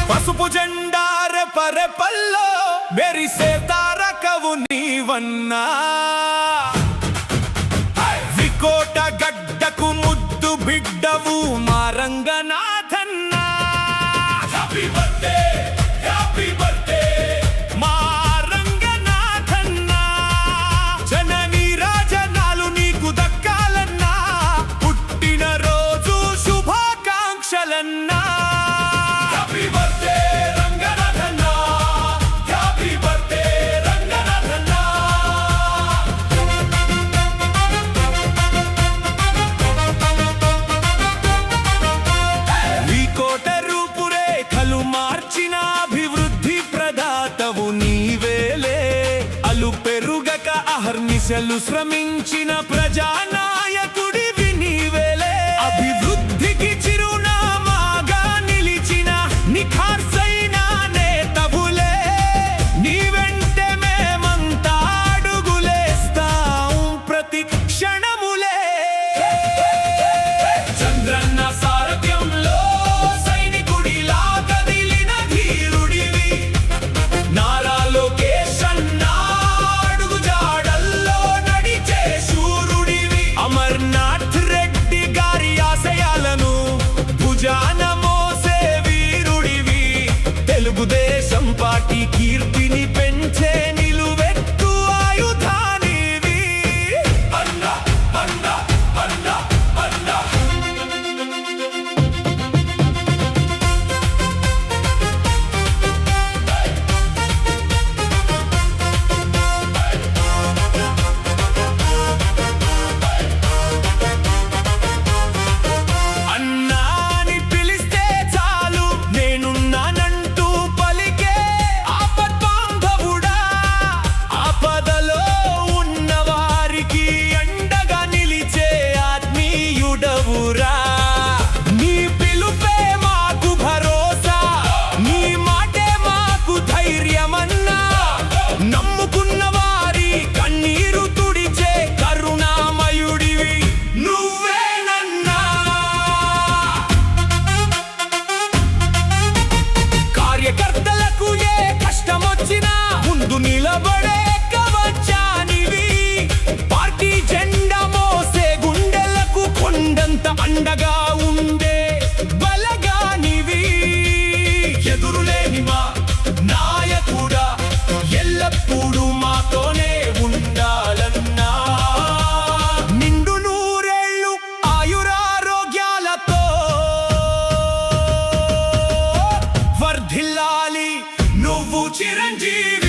పసుపు జెండా రెపరెపల్లో మెరిసే తారకవు నీవన్నా, వికోట గడ్డకు ముద్దు బిడ్డవు మా రంగనాథన్నా. హ్యాపీ బర్త్డే, హ్యాపీ బర్త్డే మా రంగనాథన్నా. జననీ రాజనాలు నీకు దక్కాలన్నా, పుట్టిన రోజు శుభాకాంక్షలన్నా. హ్యాపీ బర్త్డే రంగనాథన్నా, హ్యాపీ బర్త్డే రంగనాథన్నా. వికోట రూపురేఖలు మార్చిన అభివృద్ధి ప్రదాతవు నీవేలే. అలు పెరుగక అహర్నిశలు శ్రమించిన ప్రజానాయకుడివి నీవేలే. అభివృద్ధికి చిరునామాగా నిలిచిన నిఖార్సైన నేతవులే. నీ వెంటే మేమంతా అడుగులేస్తాం ప్రతి క్షణములే. చంద్రన్న సారథ్యంలో సైనికుడిలా కదిలిన ధీరుడివి. నారా లోకేష్ అన్న అడుగు జాడల్లో నడిచే శూరుడివి. అమర్నాథ్ రెడ్డి గారి ఆశయాలను భుజాన మోసే వీరుడివి. తెలుగుదేశం పార్టీ కీర్తిని పెంచే నిలువెత్తు ఆయుధానివి. అన్నా అన్నా అన్నా అన్నా. అన్నాని పిలిస్తే చాలు నేనున్నానంటూ పలికే ఆపద్బాంధవుడా. ఆపదలో ఉన్నవారికి అండగా నిలిచే ఆత్మీయుడవురా. నీ పిలుపే మాకు భరోసా, నీ మాటే మాకు ధైర్యమన్నా. నమ్ముకున్న వారి కన్నీరు తుడిచే కరుణామయుడివి నువ్వేనన్నా. కార్యకర్తలకు ఏ కష్టమొచ్చినా ముందు నిలబడే కవచానివి. పార్టీ జెండా మోసే గుండెలకు కొండంత అండగా ఉండే బలగానివి. ఎదురులేని మా నాయకుడా ఎల్లప్పుడూ మాతోనే ఉండాలన్నా. నిండు నూరేళ్ళు ఆయురారోగ్యాలతో వర్ధిల్లాలి నువ్వు చిరంజీవి.